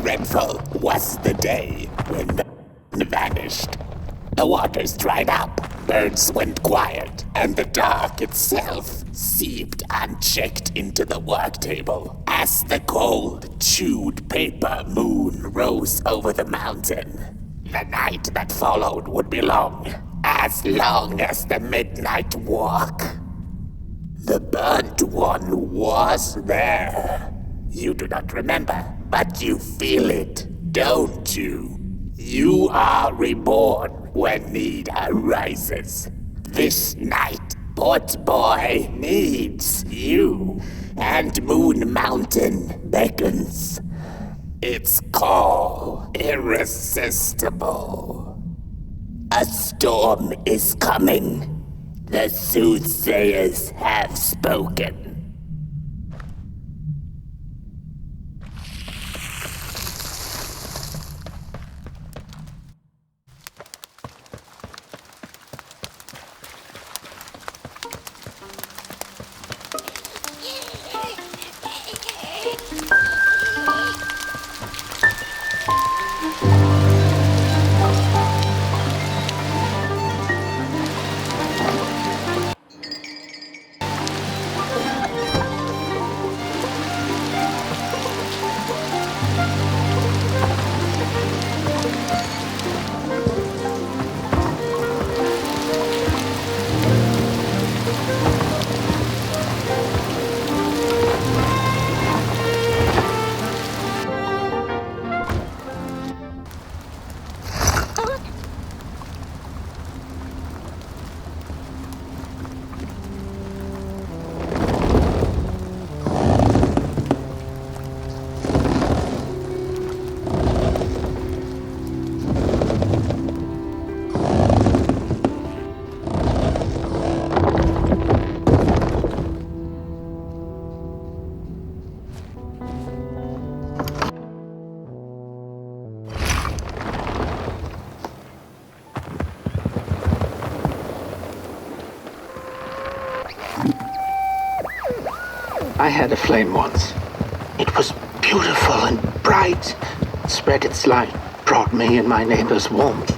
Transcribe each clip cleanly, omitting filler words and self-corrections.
dreadful was the day when the vanished. The waters dried up, birds went quiet, and the dark itself seeped unchecked into the work table as the cold, chewed paper moon rose over the mountain. The night that followed would be long as the midnight walk. The burnt one was there. You do not remember, but you feel it, don't you? You are reborn when need arises. This night, Port Boy needs you, and Moon Mountain beckons. Its call irresistible. A storm is coming. The soothsayers have spoken. I had a flame once. It was beautiful and bright. It spread its light, brought me and my neighbors warmth.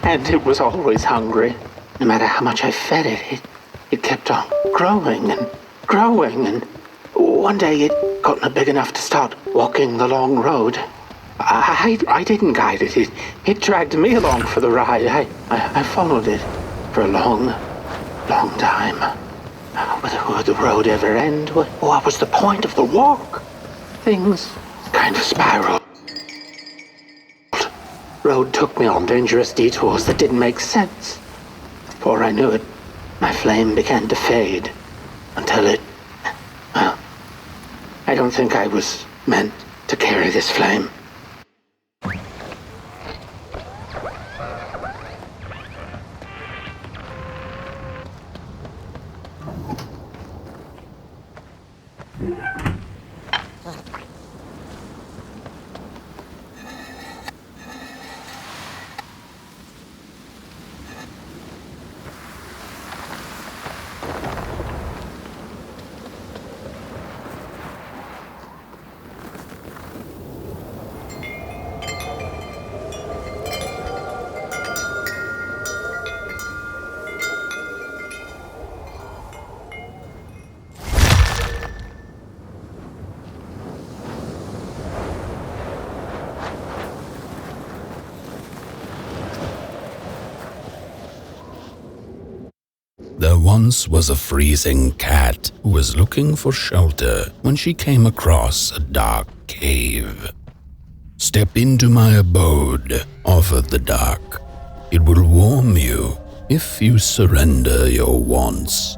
and it was always hungry. No matter how much I fed it, it kept on growing and growing. And one day it got big enough to start walking the long road. I didn't guide it. It dragged me along for the ride. I followed it for a long time. Would the road ever end? What was the point of the walk? Things kind of spiraled. Road took me on dangerous detours that didn't make sense. Before I knew it, my flame began to fade until it... Well, I don't think I was meant to carry this flame. There once was a freezing cat who was looking for shelter when she came across a dark cave. "Step into my abode," offered the dark. "It will warm you if you surrender your wants."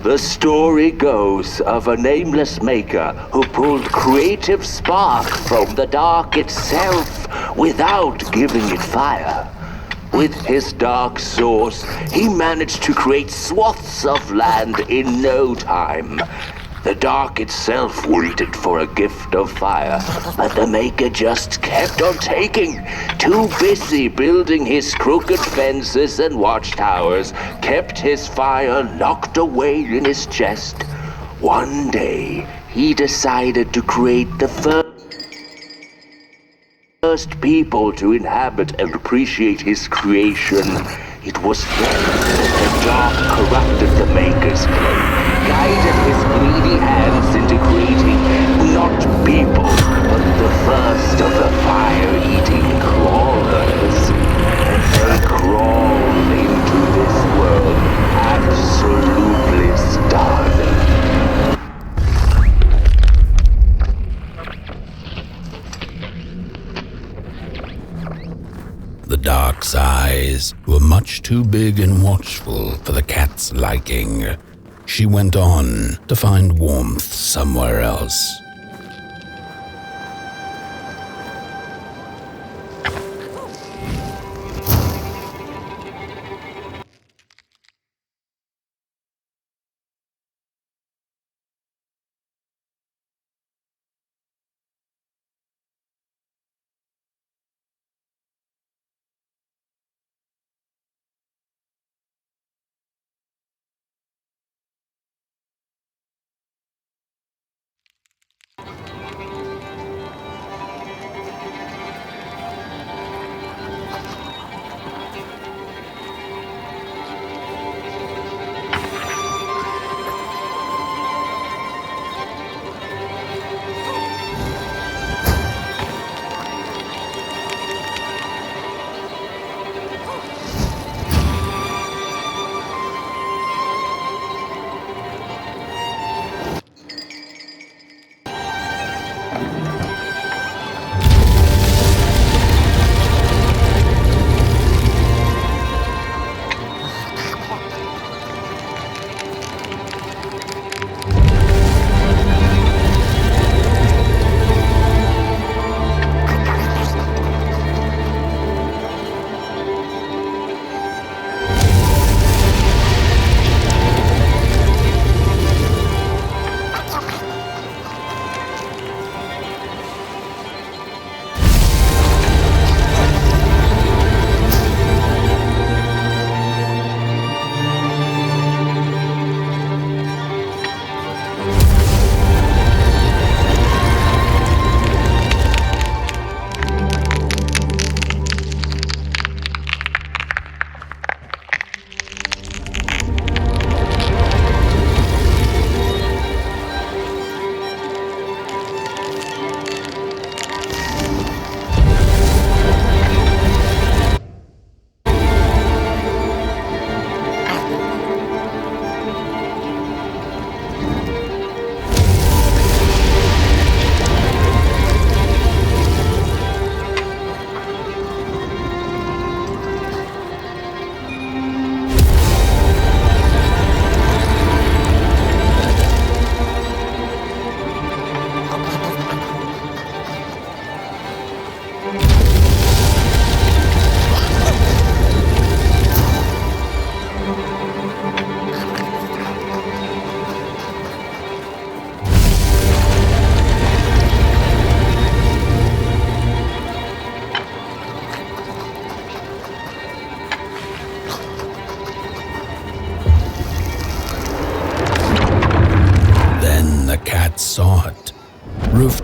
The story goes of a nameless maker who pulled creative spark from the dark itself without giving it fire. With his dark source, he managed to create swaths of land in no time. The dark itself waited for a gift of fire, but the maker just kept on taking. Too busy building his crooked fences and watchtowers, kept his fire locked away in his chest. One day, he decided to create the first people to inhabit and appreciate his creation. It was then that the dark corrupted the maker's clay, guided his greedy hands into creating not people, but the first of the fire-eating crawlers. And they crawled into this world absolutely starving. The dark's eyes were much too big and watchful for the cat's liking. She went on to find warmth somewhere else.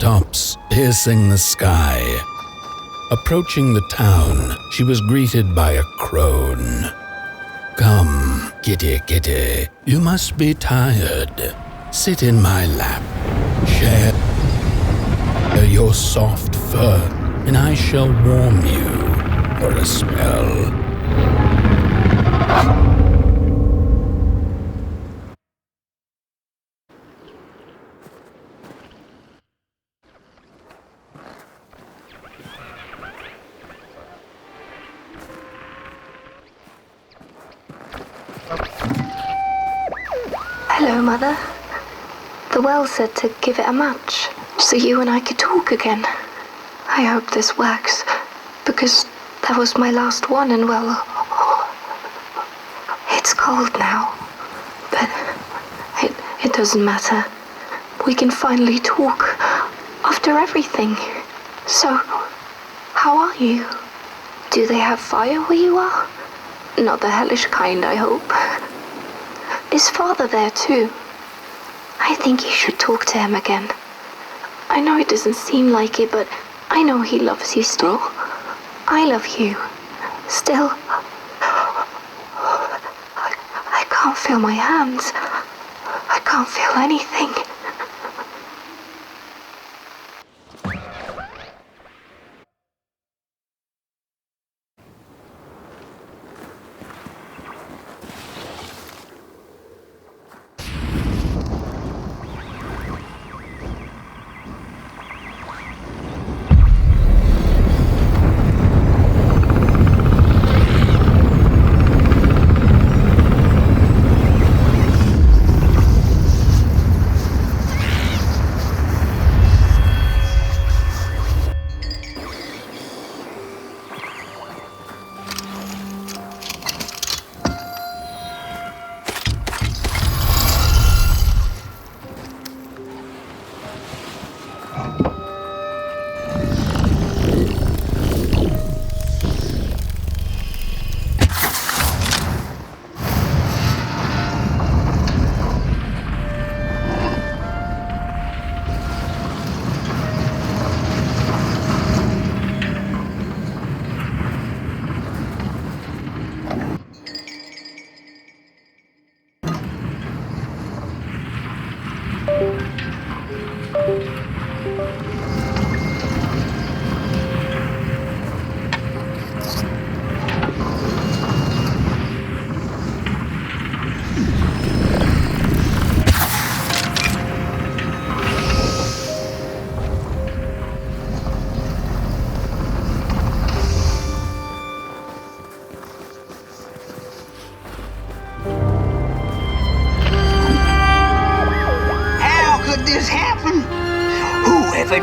tops piercing the sky. Approaching the town, she was greeted by a crone. "Come, kitty, kitty, you must be tired. Sit in my lap, share your soft fur, and I shall warm you for a spell." Hello, Mother. The well said to give it a match, so you and I could talk again. I hope this works, because that was my last one, and well, it's cold now. But it doesn't matter. We can finally talk after everything. So, how are you? Do they have fire where you are? Not the hellish kind, I hope. Is Father there too? I think you should talk to him again. I know it doesn't seem like it, but I know he loves you still. I love you. Still. I can't feel my hands. I can't feel anything.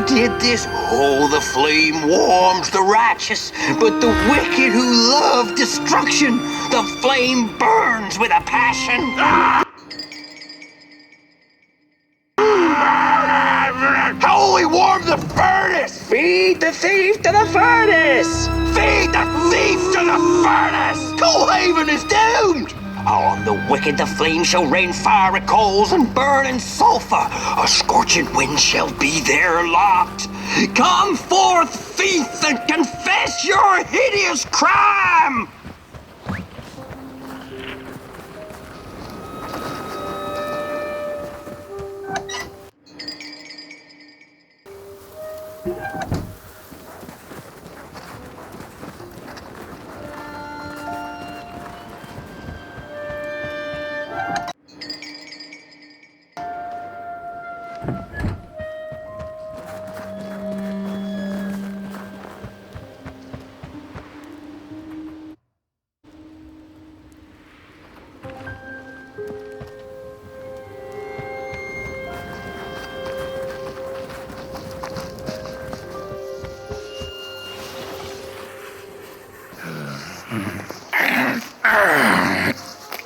Did this? Oh, the flame warms the righteous, but the wicked who love destruction, the flame burns with a passion. Holy warm the furnace! Feed the thief to the furnace! Feed the thief to the furnace! Coalhaven is doomed! On the wicked the flame shall rain fiery coals and burning sulphur. A scorching wind shall be their lot. Come forth, thief, and confess your hideous crime!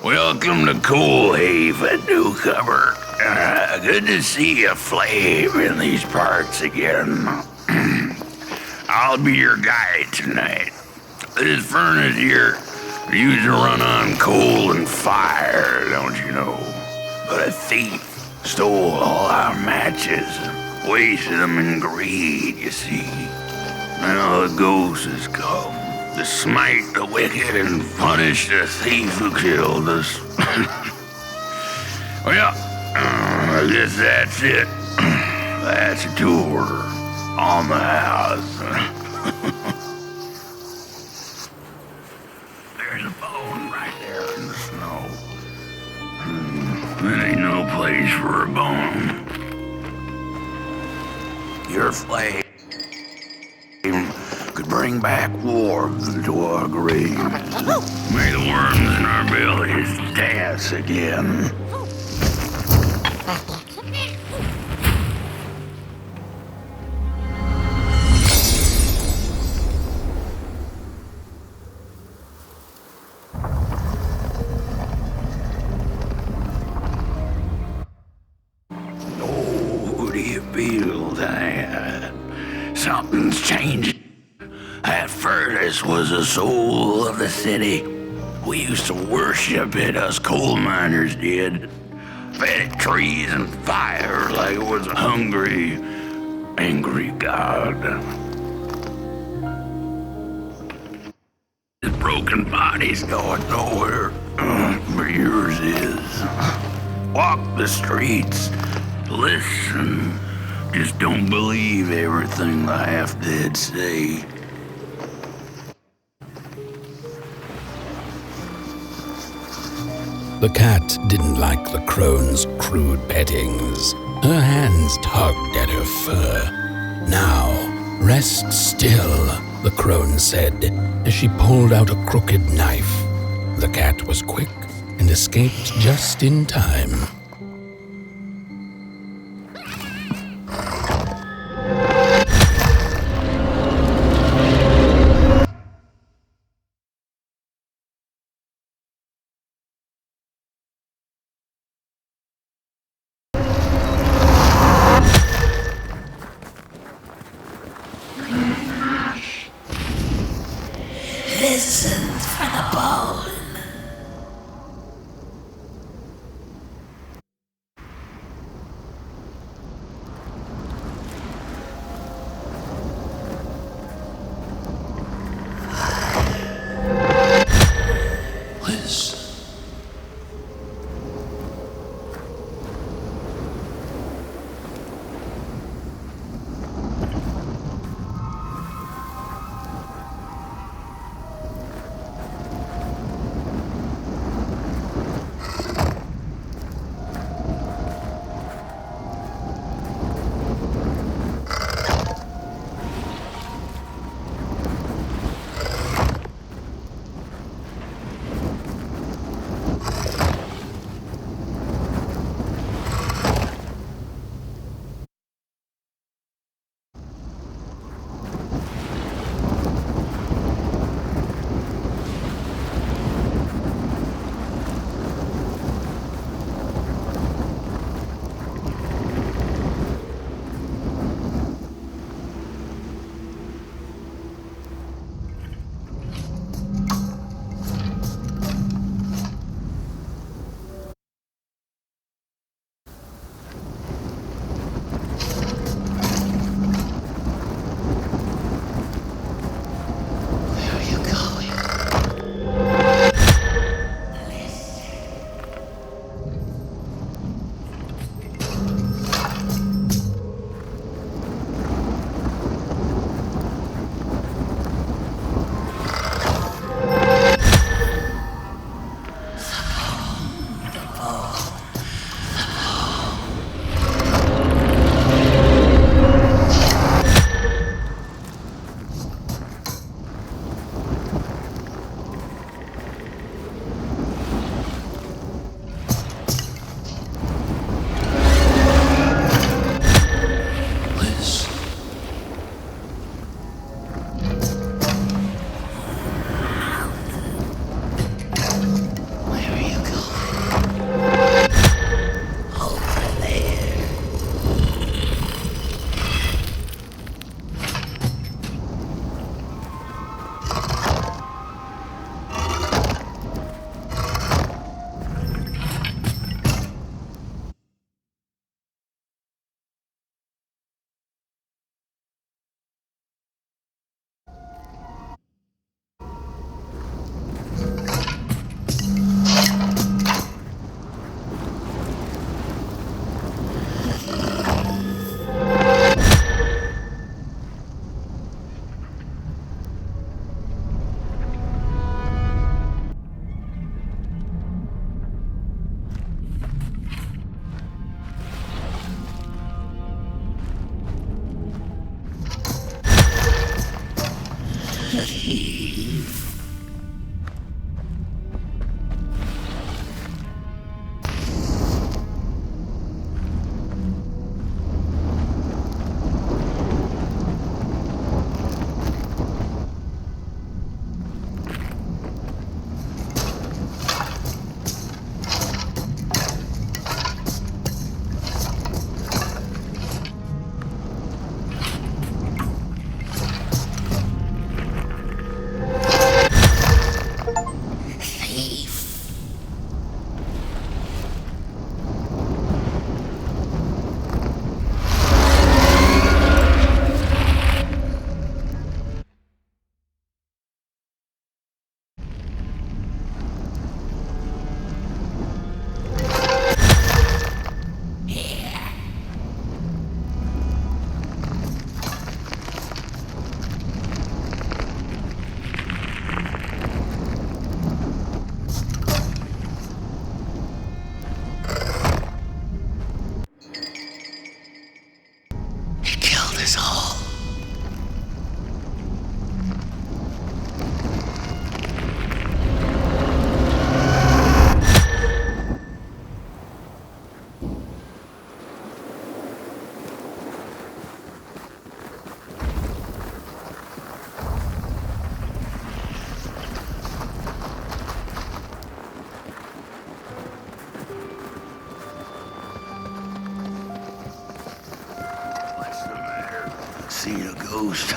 Welcome to Coalhaven, newcomer. Good to see a flame in these parts again. I'll be your guide tonight. This furnace here used to run on coal and fire, don't you know? But a thief stole all our matches. wasted them in greed, you see. Now the ghost has come to smite the wicked and punish the thief who killed us. Well, I guess that's it. That's a tour on the house. There's a bone right there in the snow. There ain't no place for a bone. Your flame could bring back warmth into our graves. May the worms in our bellies dance again. Something's changing. That furnace was the soul of the city. We used to worship it, us coal miners did. Fed it trees and fire like it was a hungry, angry god. His broken body's going nowhere, where yours is. Walk the streets, listen. Just don't believe everything the half-dead say. The cat didn't like the crone's crude pettings. Her hands tugged at her fur. Now, rest still, the crone said, as she pulled out a crooked knife. The cat was quick and escaped just in time. Listen for the bone. Listen. thief. Seen a ghost.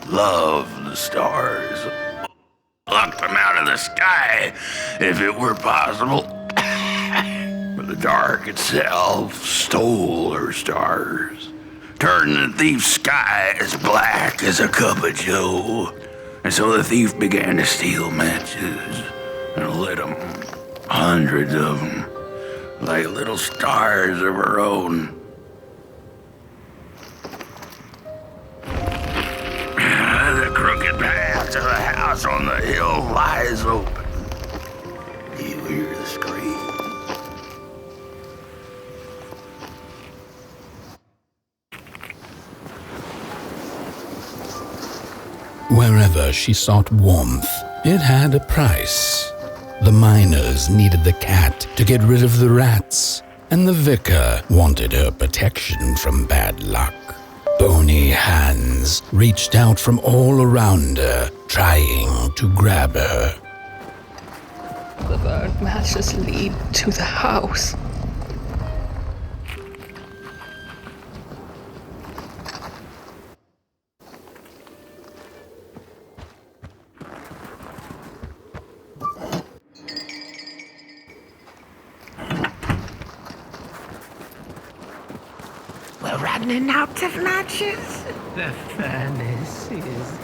Love the stars. Pluck them out of the sky if it were possible. But the dark itself stole her stars, turned the thief's sky as black as a cup of joe. And so the thief began to steal matches and lit them, hundreds of them, like little stars of her own. The crooked path to the house on the hill lies open. You hear the scream. Wherever she sought warmth, it had a price. The miners needed the cat to get rid of the rats, and the vicar wanted her protection from bad luck. Bony hands reached out from all around her, trying to grab her. The burnt matches lead to the house. We're running out of matches. The furnace is...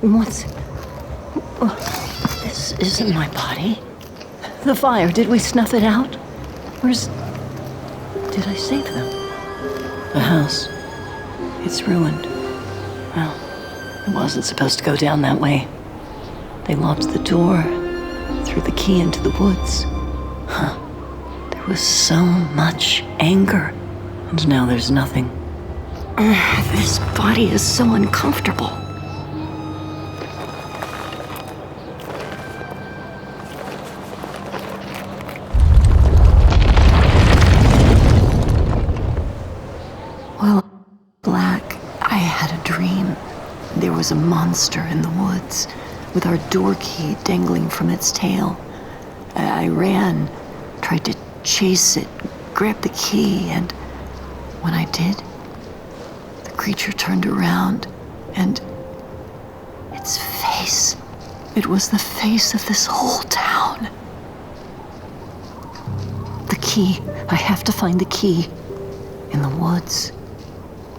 What's... This isn't my body. The fire, did we snuff it out? Did I save them? The house, it's ruined. Well, it wasn't supposed to go down that way. They locked the door, threw the key into the woods. There was so much anger, and now there's nothing. This body is so uncomfortable. Well, Black, I had a dream. There was a monster in the woods, with our door key dangling from its tail. I ran, tried to chase it, grab the key, and when I did, the creature turned around, and its face, it was the face of this whole town. The key, I have to find the key. In the woods,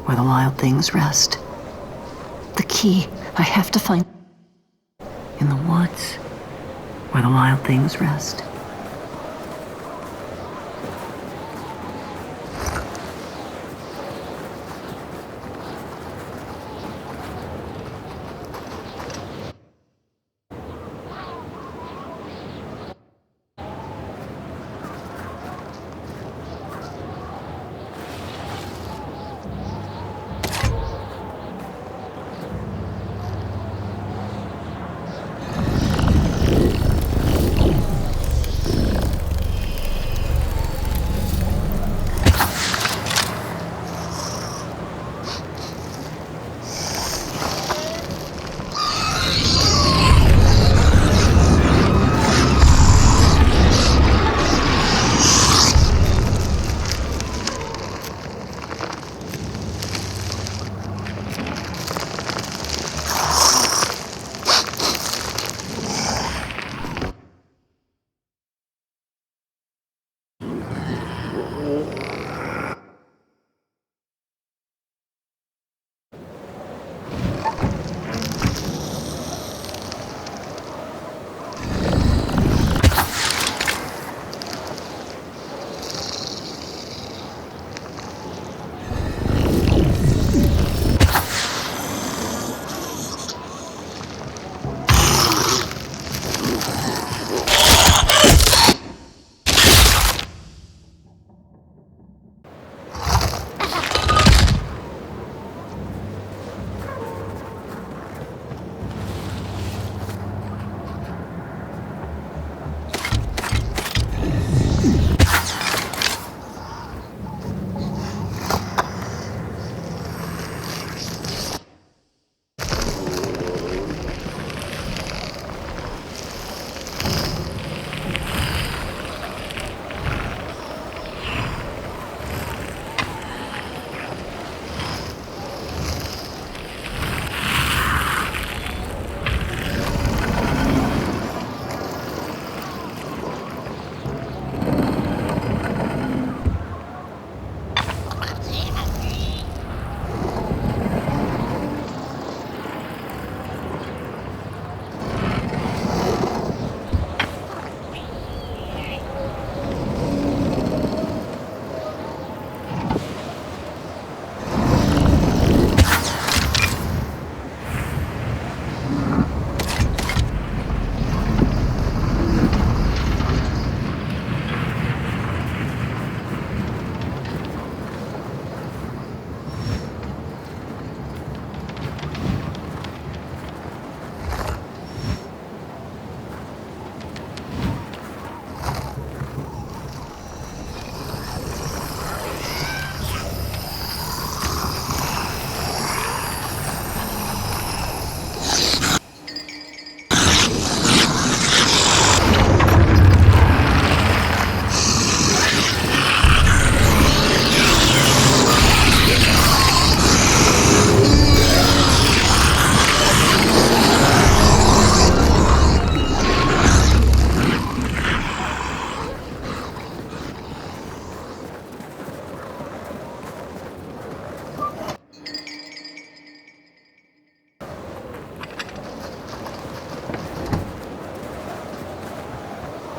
where the wild things rest. The key, I have to find. In the woods, where the wild things rest.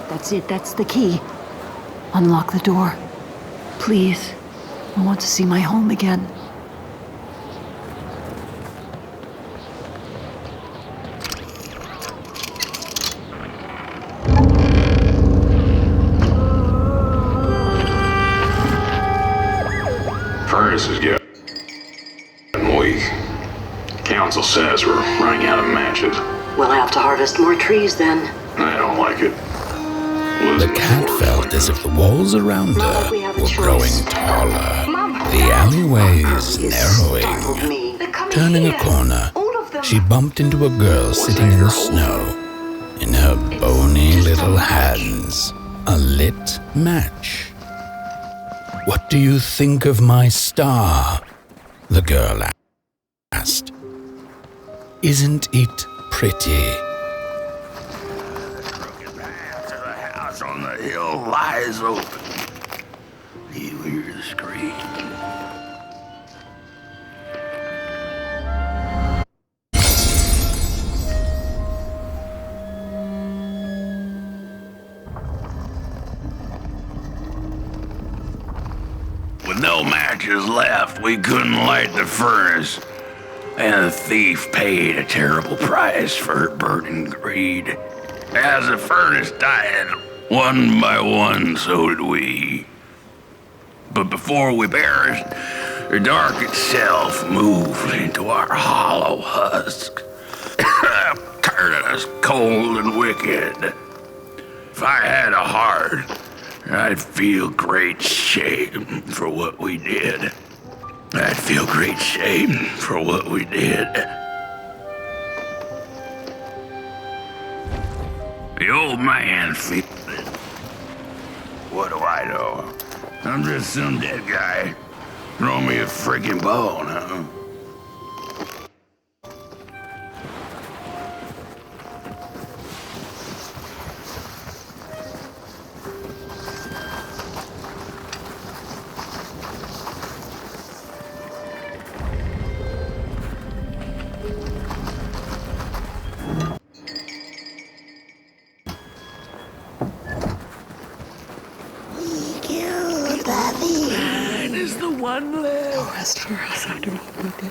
That's it, that's the key. Unlock the door. Please. I want to see my home again. Furnace is getting weak. Council says we're running out of matches. We'll have to harvest more trees then. I don't like it. The cat felt as if the walls around her were growing taller, the alleyways narrowing. Turning a corner, she bumped into a girl sitting in the snow. In her bony little hands, a lit match. "What do you think of my star?" the girl asked. "Isn't it pretty?" On the hill lies open. You hear the scream. With no matches left, we couldn't light the furnace, and the thief paid a terrible price for her burning greed. As the furnace died, one by one, so did we. But before we perished, the dark itself moved into our hollow husk, turning us cold and wicked. If I had a heart, I'd feel great shame for what we did. I'd feel great shame for what we did. The old man feels it. What do I know? I'm just some dead guy. Throw me a freaking bone, huh? Is the one left. Oh, rest for us after what we did.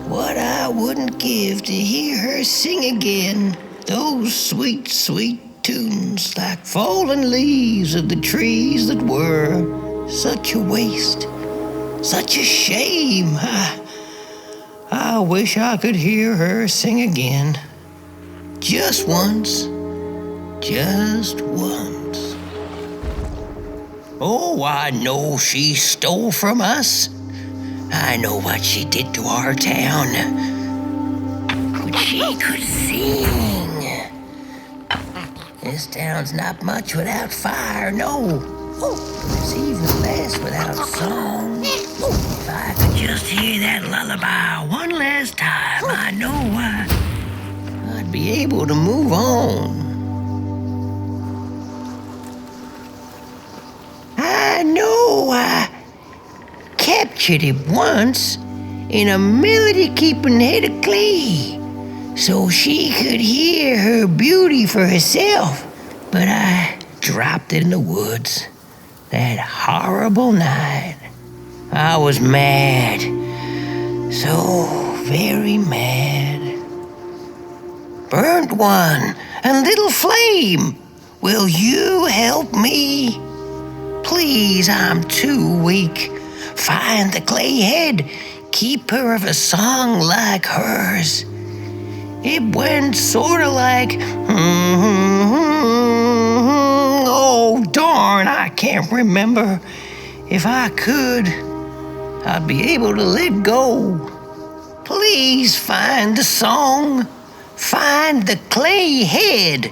What I wouldn't give to hear her sing again. Those sweet, sweet tunes like fallen leaves of the trees that were. Such a waste. Such a shame. I wish I could hear her sing again. Just once. Just once. Oh, I know she stole from us. I know what she did to our town. But she could sing. This town's not much without fire, no. It's even less without song. If I could just hear that lullaby one last time, I know I'd be able to move on. captured it once in a melody-keeping head of clay so she could hear her beauty for herself. But I dropped it in the woods that horrible night. I was mad, so very mad. Burnt one, a little flame. Will you help me? Please, I'm too weak. Find the clay head. Keep her of a song like hers. It went sorta like, oh darn, I can't remember. If I could, I'd be able to let go. Please find the song. Find the clay head.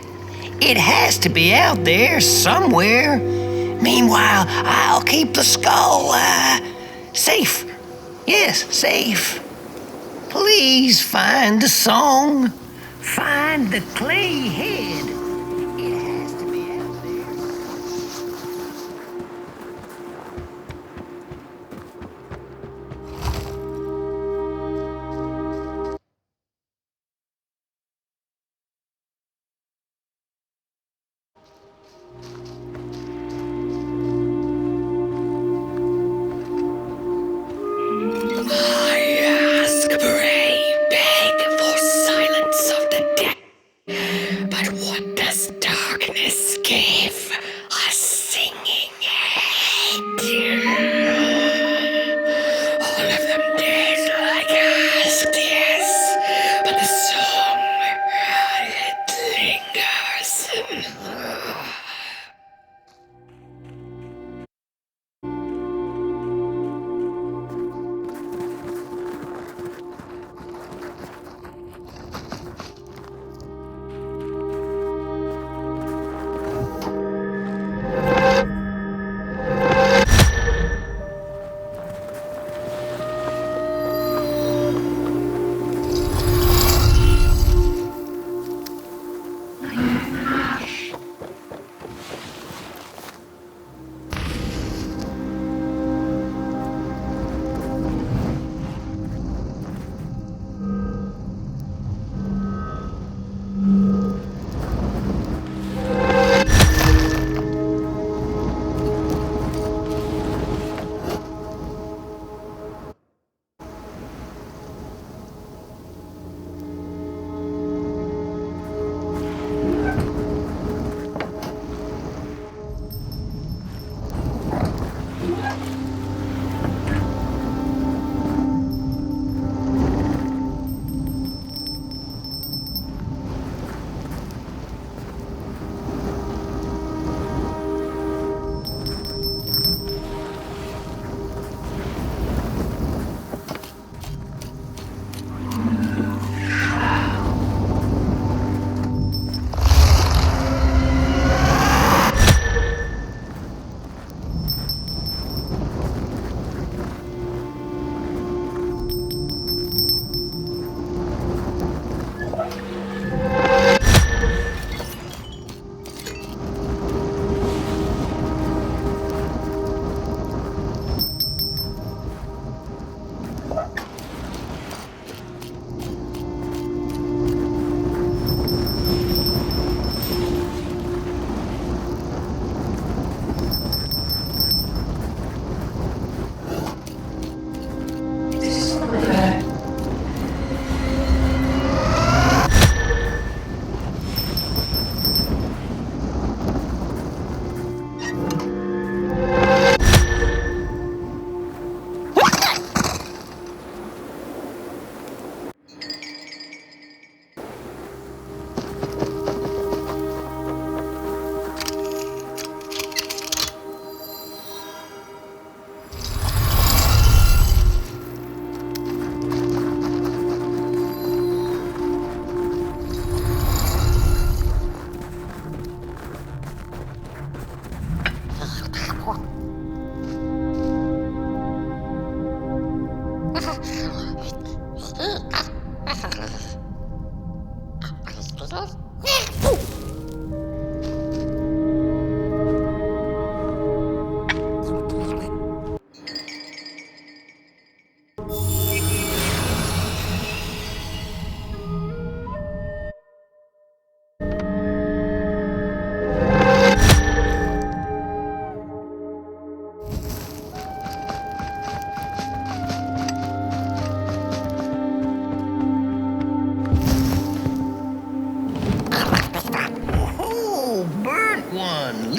It has to be out there somewhere. Meanwhile, I'll keep the skull safe. Yes, safe. Please find the song. Find the clay head. It has to be out there.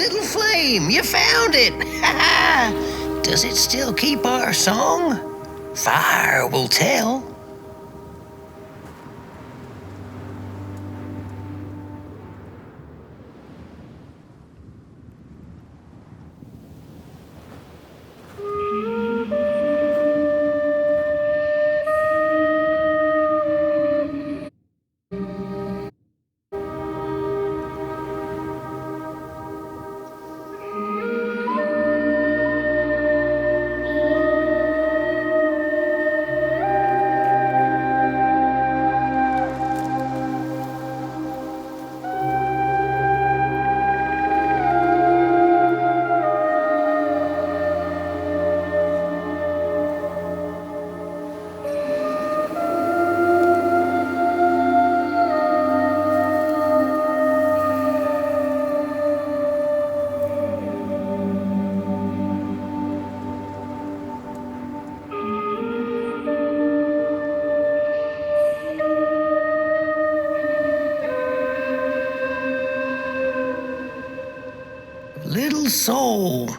little flame, you found it! Does it still keep our song? Fire will tell. Little soul,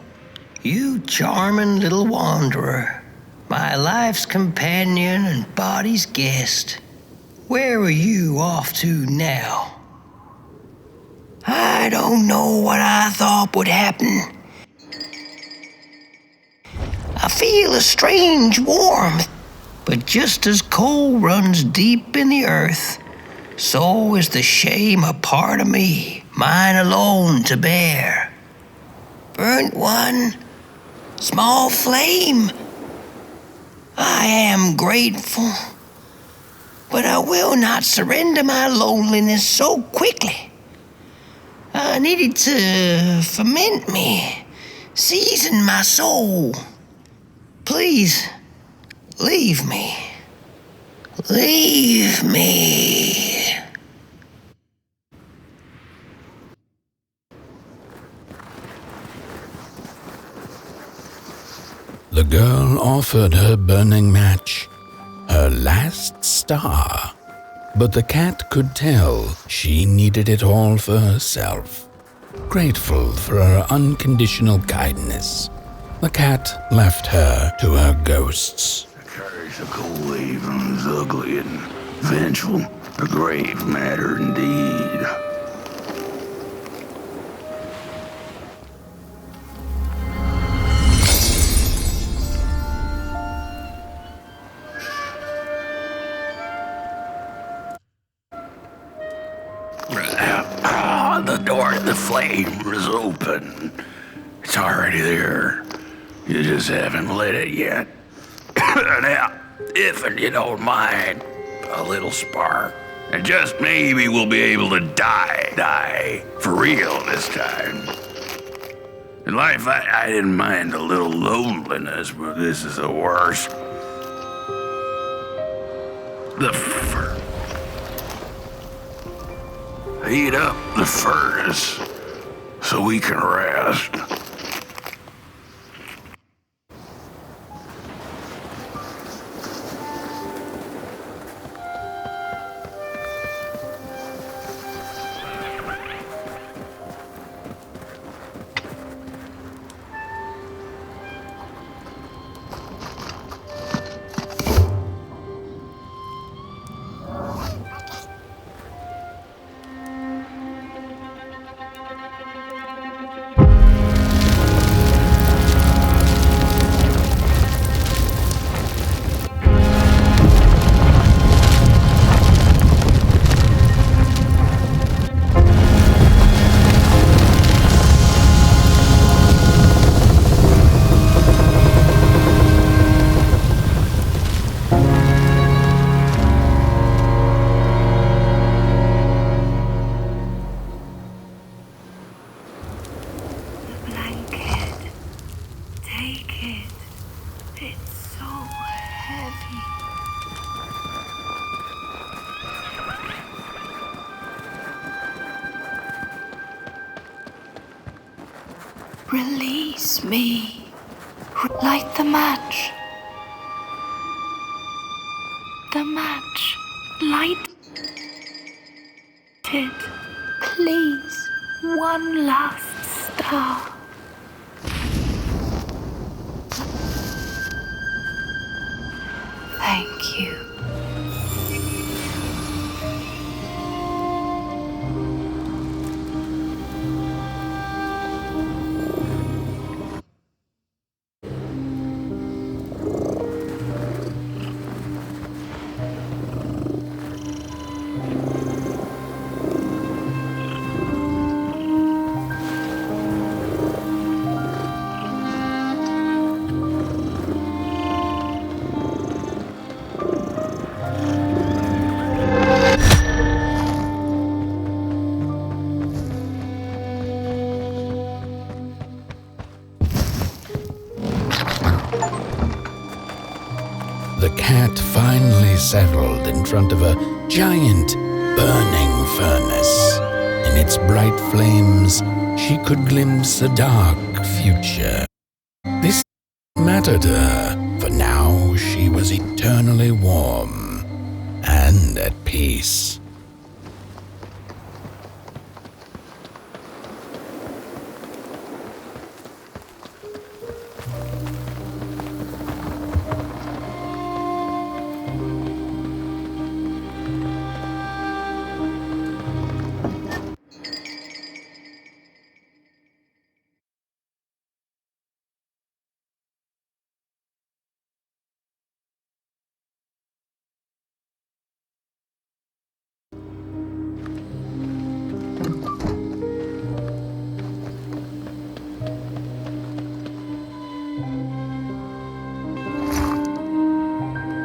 you charming little wanderer, my life's companion and body's guest. Where are you off to now? I don't know what I thought would happen. I feel a strange warmth, but just as coal runs deep in the earth, so is the shame a part of me, mine alone to bear. Burnt one, small flame. I am grateful, but I will not surrender my loneliness so quickly. I needed to ferment me, season my soul. Please, leave me. Leave me. The girl offered her burning match, her last star, but the cat could tell she needed it all for herself. Grateful for her unconditional kindness, the cat left her to her ghosts. The curse of Coalhaven is ugly and vengeful, a grave matter indeed. The door to the flame is open. It's already there. You just haven't lit it yet. Now, if you don't mind, a little spark. And just maybe we'll be able to die for real this time. In life, I didn't mind a little loneliness, but this is the worst. The heat up the furnace so we can rest. Release me. Light the match. The match. Light it. Please. One last star. cow. Thank you. The cat finally settled in front of a giant burning furnace. In its bright flames, she could glimpse a dark future. This mattered to her, for now she was eternally warm and at peace.